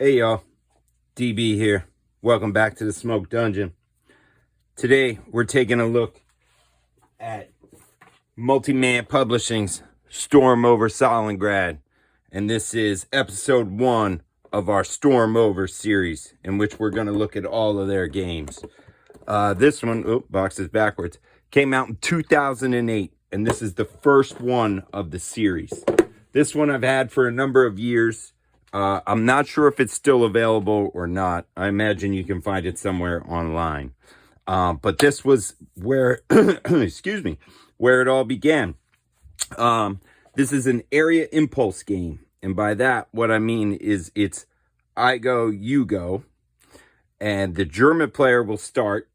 Hey y'all, DB here. Welcome back to the Smoke Dungeon. Today we're taking a look at Multi-Man Publishing's Storm Over Stalingrad. And this is episode 1 of our Storm Over series, in which we're going to look at all of their games. This one, box is backwards, came out in 2008, and this is the first one of the series. This one I've had for a number of years. I'm not sure if it's still available or not. I imagine you can find it somewhere online. But this was where, excuse me, where it all began. This is an area impulse game. And by that, what I mean is it's I go, you go. And the German player will start.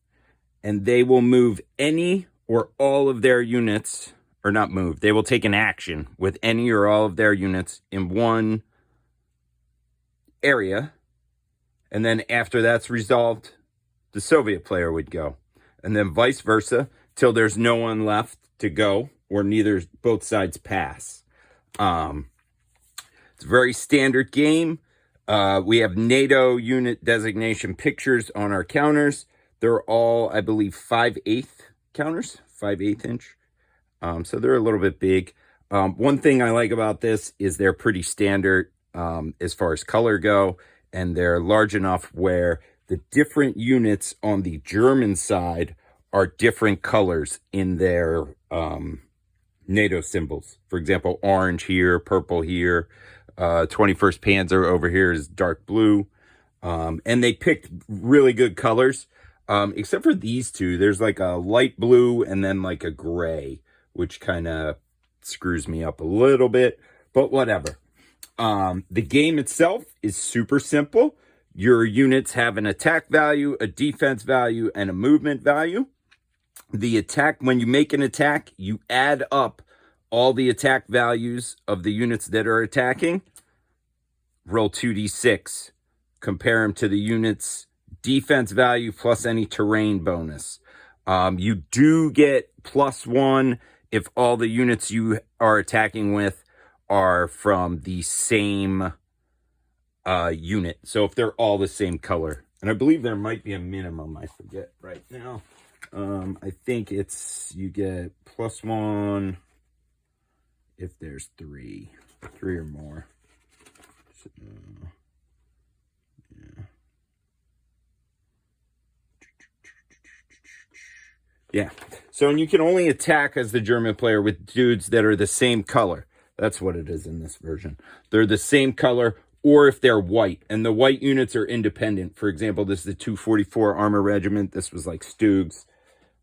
And they will move any or all of their units, or not move. They will take an action with any or all of their units in one area, and then after that's resolved, the Soviet player would go, and then vice versa till there's no one left to go, or both sides pass. It's a very standard game. We have NATO unit designation pictures on our counters. They're all, I believe, 5/8 counters, 5/8 inch. So they're a little bit big. One thing I like about this is they're pretty standard as far as color go, and they're large enough where the different units on the German side are different colors in their NATO symbols. For example, orange here, purple here, 21st Panzer over here is dark blue. And they picked really good colors, except for these two. There's like a light blue and then like a gray, which kind of screws me up a little bit, but whatever. The game itself is super simple. Your units have an attack value, a defense value, and a movement value. The attack, when you make an attack, you add up all the attack values of the units that are attacking. Roll 2d6. Compare them to the unit's defense value plus any terrain bonus. You do get +1 if all the units you are attacking with are from the same unit. So if they're all the same color. And I believe there might be a minimum. I forget right now. I think you get +1 if there's 3 or more. So, yeah. So, and you can only attack as the German player with dudes that are the same color. That's what it is in this version. They're the same color, or if they're white. And the white units are independent. For example, this is the 244 Armor Regiment. This was like Stug's.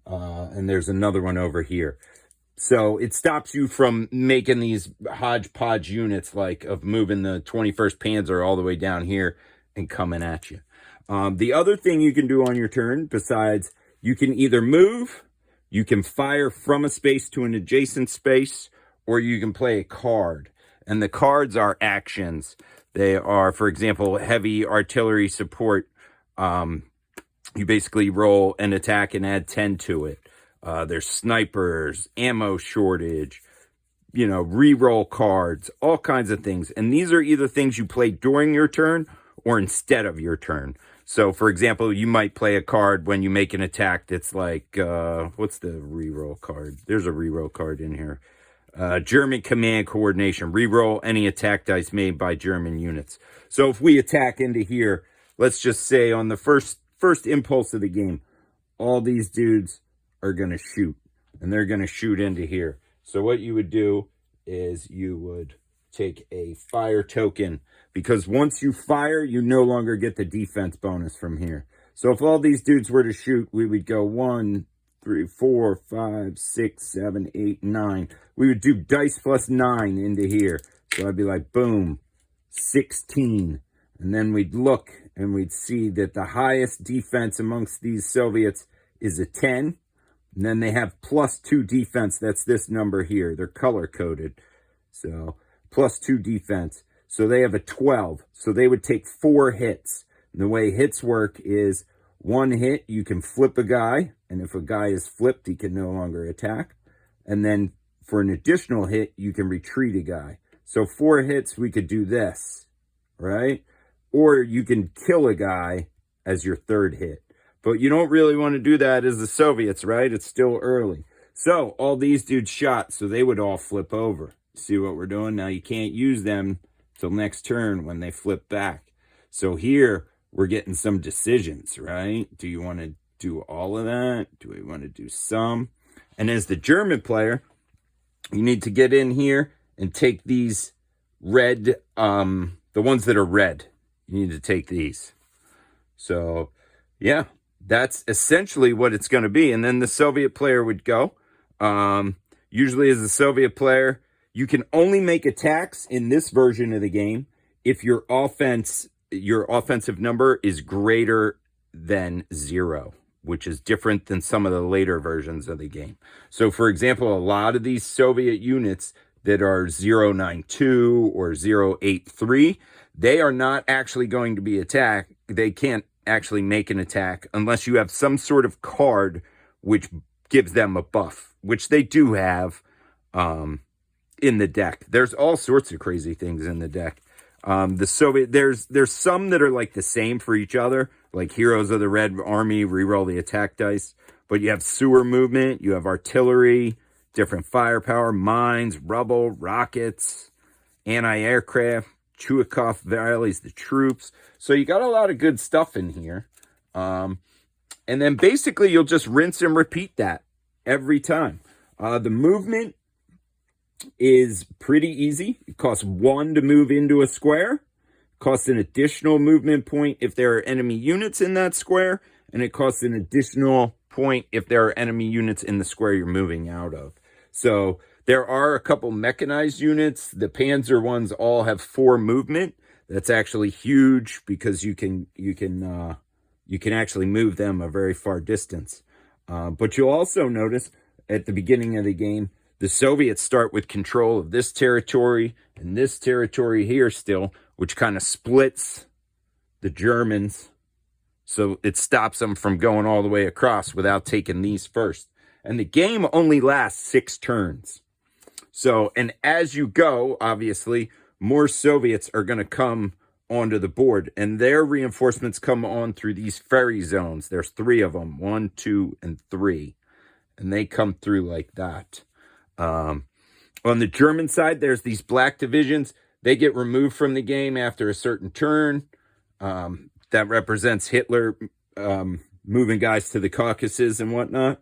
And there's another one over here. So it stops you from making these hodgepodge units, like of moving the 21st Panzer all the way down here and coming at you. The other thing you can do on your turn, besides, you can either move, you can fire from a space to an adjacent space, or you can play a card. And the cards are actions. They are, for example, heavy artillery support. You basically roll an attack and add 10 to it. There's snipers, ammo shortage, re-roll cards, all kinds of things. And these are either things you play during your turn or instead of your turn. So, for example, you might play a card when you make an attack that's like, what's the re-roll card? There's a re-roll card in here. German command coordination. Re-roll any attack dice made by German units. So if we attack into here, let's just say on the first impulse of the game, all these dudes are going to shoot. And they're going to shoot into here. So what you would do is you would take a fire token, because once you fire, you no longer get the defense bonus from here. So if all these dudes were to shoot, we would go 1, 3, 4, 5, 6, 7, 8, 9. We would do dice plus 9 into here. So I'd be like, boom, 16. And then we'd look and we'd see that the highest defense amongst these Soviets is a 10. And then they have +2 defense. That's this number here. They're color coded. So +2 defense. So they have a 12. So they would take 4 hits. And the way hits work is 1 hit, you can flip a guy. And if a guy is flipped, he can no longer attack. And then for an additional hit, you can retreat a guy. So 4 hits, we could do this, right? or you can kill a guy as your third hit. But you don't really want to do that as the Soviets, right? It's still early. So all these dudes shot, so they would all flip over. See what we're doing? Now you can't use them till next turn when they flip back. So here we're getting some decisions, right? Do you want to do all of that? Do we want to do some? And as the German player, you need to get in here and take these red, the ones that are red. You need to take these. So, yeah, that's essentially what it's going to be. And then the Soviet player would go. Usually as a Soviet player, you can only make attacks in this version of the game if your offensive number is greater than 0, which is different than some of the later versions of the game. So, for example, a lot of these Soviet units that are 092 or 083, they are not actually going to be attacked. They can't actually make an attack unless you have some sort of card which gives them a buff, which they do have in the deck. There's all sorts of crazy things in the deck. There's some that are like the same for each other, like Heroes of the Red Army, reroll the attack dice. But you have sewer movement, you have artillery, different firepower, mines, rubble, rockets, anti-aircraft, Chuikov Valley's the troops. So you got a lot of good stuff in here. And then basically you'll just rinse and repeat that every time. The movement is pretty easy. It costs 1 to move into a square. It costs an additional movement point if there are enemy units in that square. And it costs an additional point if there are enemy units in the square you're moving out of. So there are a couple mechanized units. The Panzer ones all have 4 movement. That's actually huge because you can actually move them a very far distance. But you'll also notice at the beginning of the game, the Soviets start with control of this territory and this territory here still, which kind of splits the Germans. So it stops them from going all the way across without taking these first. And the game only lasts 6 turns. So, and as you go, obviously, more Soviets are going to come onto the board. And their reinforcements come on through these ferry zones. There's 3 of them, 1, 2, and 3. And they come through like that. On the German side, there's these black divisions. They get removed from the game after a certain turn. That represents Hitler moving guys to the Caucasus and whatnot.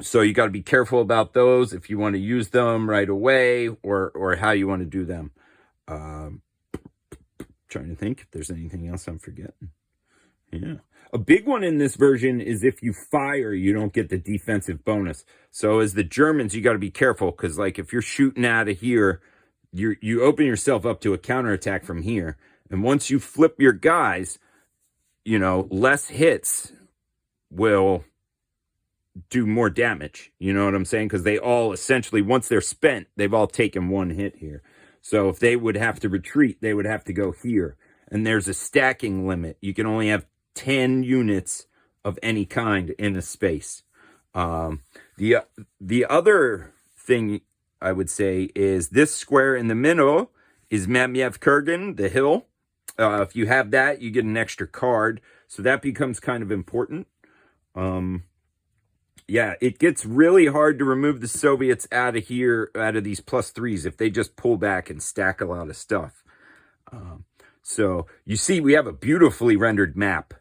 So you got to be careful about those if you want to use them right away or how you want to do them. Trying to think if there's anything else I'm forgetting. Yeah. A big one in this version is if you fire, you don't get the defensive bonus. So as the Germans, you got to be careful because, like, if you're shooting out of here, you open yourself up to a counterattack from here. And once you flip your guys, less hits will do more damage. You know what I'm saying? Because they all essentially, once they're spent, they've all taken 1 hit here. So if they would have to retreat, they would have to go here. And there's a stacking limit. You can only have 10 units of any kind in a space. The other thing I would say is this square in the middle is Mamiev Kurgan, the hill. If you have that, you get an extra card. So that becomes kind of important. Yeah, it gets really hard to remove the Soviets out of here, out of these +3s, if they just pull back and stack a lot of stuff. So you see, we have a beautifully rendered map.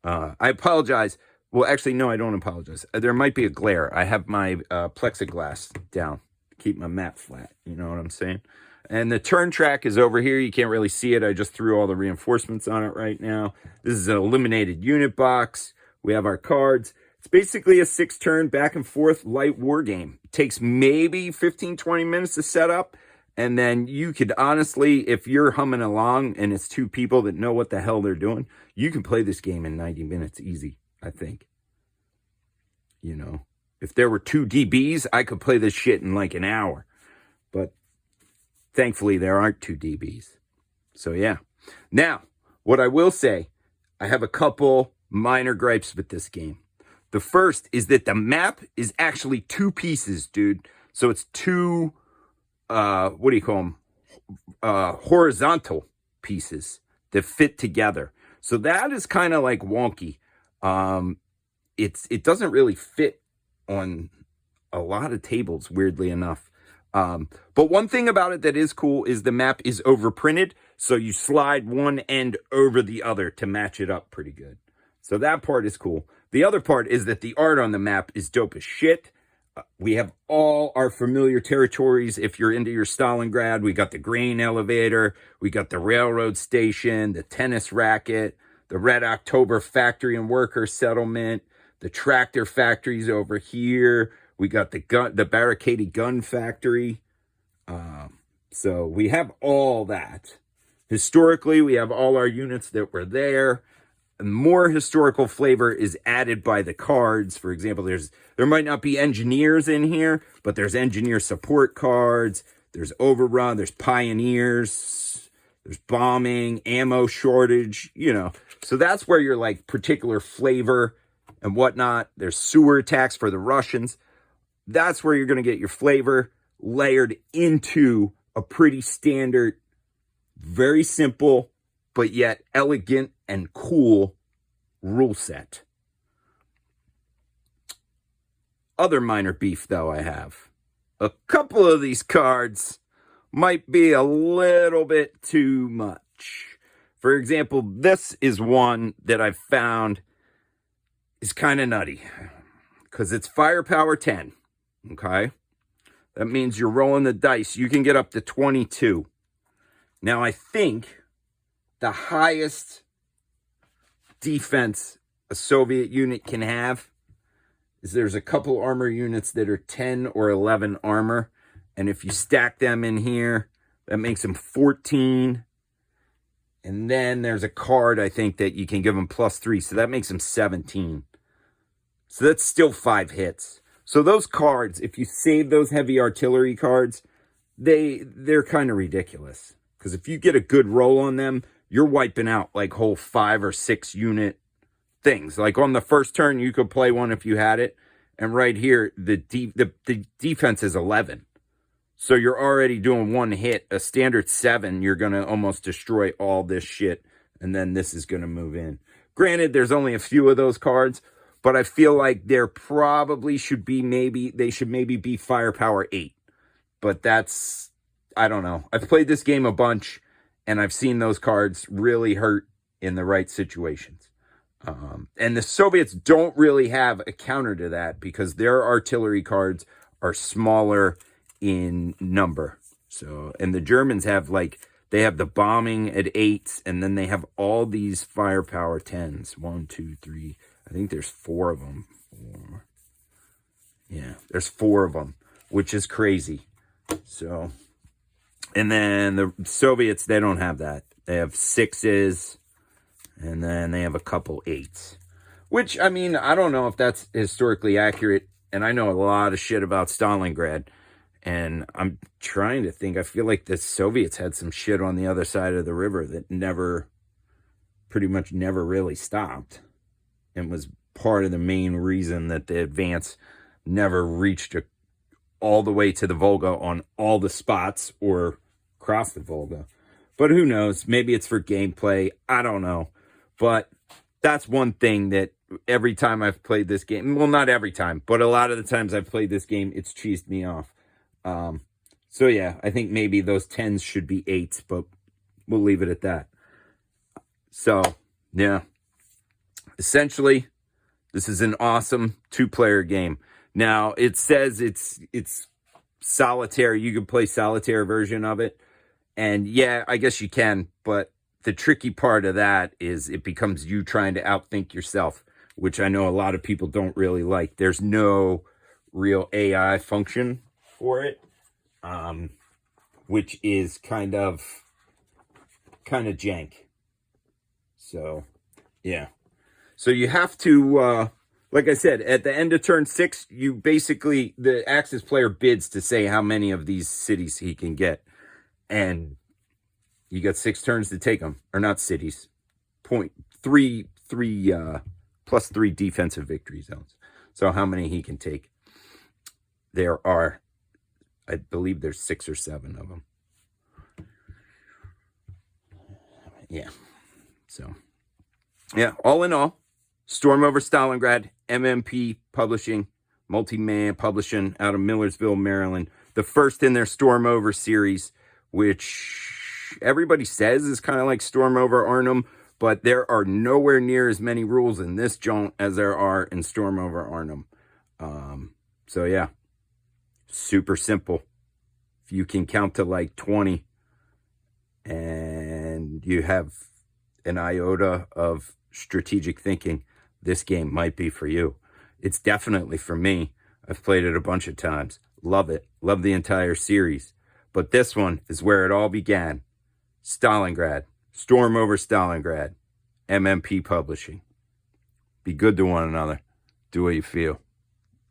I apologize. Well, actually, no, I don't apologize. There might be a glare. I have my plexiglass down to keep my map flat. You know what I'm saying? And the turn track is over here. You can't really see it. I just threw all the reinforcements on it right now. This is an eliminated unit box. We have our cards. It's basically a 6-turn back and forth light war game. It takes maybe 15, 20 minutes to set up. And then you could honestly, if you're humming along and it's 2 people that know what the hell they're doing, you can play this game in 90 minutes easy, I think. If there were 2 DBs, I could play this shit in like an hour. But thankfully, there aren't 2 DBs. So, yeah. Now, what I will say, I have a couple minor gripes with this game. The first is that the map is actually 2 pieces, dude. So it's 2, what do you call them? Horizontal pieces that fit together. So that is kind of like wonky. It doesn't really fit on a lot of tables, weirdly enough. But one thing about it that is cool is the map is overprinted, so you slide one end over the other to match it up pretty good. So that part is cool. The other part is that the art on the map is dope as shit. We have all our familiar territories. If you're into your Stalingrad, we got the grain elevator, we got the railroad station, the tennis racket, the Red October factory and worker settlement, the tractor factories over here. We got the barricaded gun factory. So we have all that. Historically, we have all our units that were there. More historical flavor is added by the cards. For example, there might not be engineers in here, but there's engineer support cards. There's overrun. There's pioneers. There's bombing, ammo shortage. So that's where your like particular flavor and whatnot. There's sewer attacks for the Russians. That's where you're going to get your flavor layered into a pretty standard, very simple, but yet elegant and cool rule set. Other minor beef, though, I have. A couple of these cards might be a little bit too much. For example, this is one that I've found is kind of nutty because it's firepower 10. Okay? That means you're rolling the dice. You can get up to 22. Now, I think the highest defense a Soviet unit can have is there's a couple armor units that are 10 or 11 armor. And if you stack them in here, that makes them 14. And then there's a card, I think, that you can give them +3. So that makes them 17. So that's still 5 hits. So those cards, if you save those heavy artillery cards, they're kind of ridiculous. Because if you get a good roll on them, you're wiping out like whole 5 or 6 unit things. Like on the first turn, you could play one if you had it. And right here, the defense is 11. So you're already doing one hit. A standard 7, you're going to almost destroy all this shit. And then this is going to move in. Granted, there's only a few of those cards. But I feel like there probably should be they should maybe be firepower 8. But that's, I don't know. I've played this game a bunch, and I've seen those cards really hurt in the right situations. And the Soviets don't really have a counter to that because their artillery cards are smaller in number. So, and the Germans have they have the bombing at 8s, and then they have all these firepower 10s. 1, 2, 3. I think there's 4 of them. Yeah, there's 4 of them, which is crazy. So, and then the Soviets, they don't have that. They have 6s, and then they have a couple 8s. Which, I mean, I don't know if that's historically accurate, and I know a lot of shit about Stalingrad, and I'm trying to think. I feel like the Soviets had some shit on the other side of the river that pretty much never really stopped. And was part of the main reason that the advance never reached all the way to the Volga on all the spots or crossed the Volga. But who knows? Maybe it's for gameplay. I don't know. But that's one thing that every time I've played this game, well, not every time, but a lot of the times I've played this game, it's cheesed me off. So yeah, I think maybe those 10s should be 8s, but we'll leave it at that. So, yeah. Essentially, this is an awesome 2-player game. Now, it says it's solitaire. You can play solitaire version of it. And yeah, I guess you can. But the tricky part of that is it becomes you trying to outthink yourself, which I know a lot of people don't really like. There's no real AI function for it, which is kind of jank. So, yeah. So you have to, like I said, at the end of turn 6, you basically, the Axis player bids to say how many of these cities he can get. And you got 6 turns to take them. Or not cities. +3 defensive victory zones. So how many he can take. There are, I believe there's 6 or 7 of them. Yeah. So, yeah, all in all, Storm Over Stalingrad, MMP Publishing, multi-man publishing out of Millersville, Maryland. The first in their Storm Over series, which everybody says is kind of like Storm Over Arnhem, but there are nowhere near as many rules in this joint as there are in Storm Over Arnhem. So yeah, super simple. If you can count to like 20 and you have an iota of strategic thinking, this game might be for you. It's definitely for me. I've played it a bunch of times. Love it. Love the entire series. But this one is where it all began. Stalingrad. Storm Over Stalingrad. MMP Publishing. Be good to one another. Do what you feel.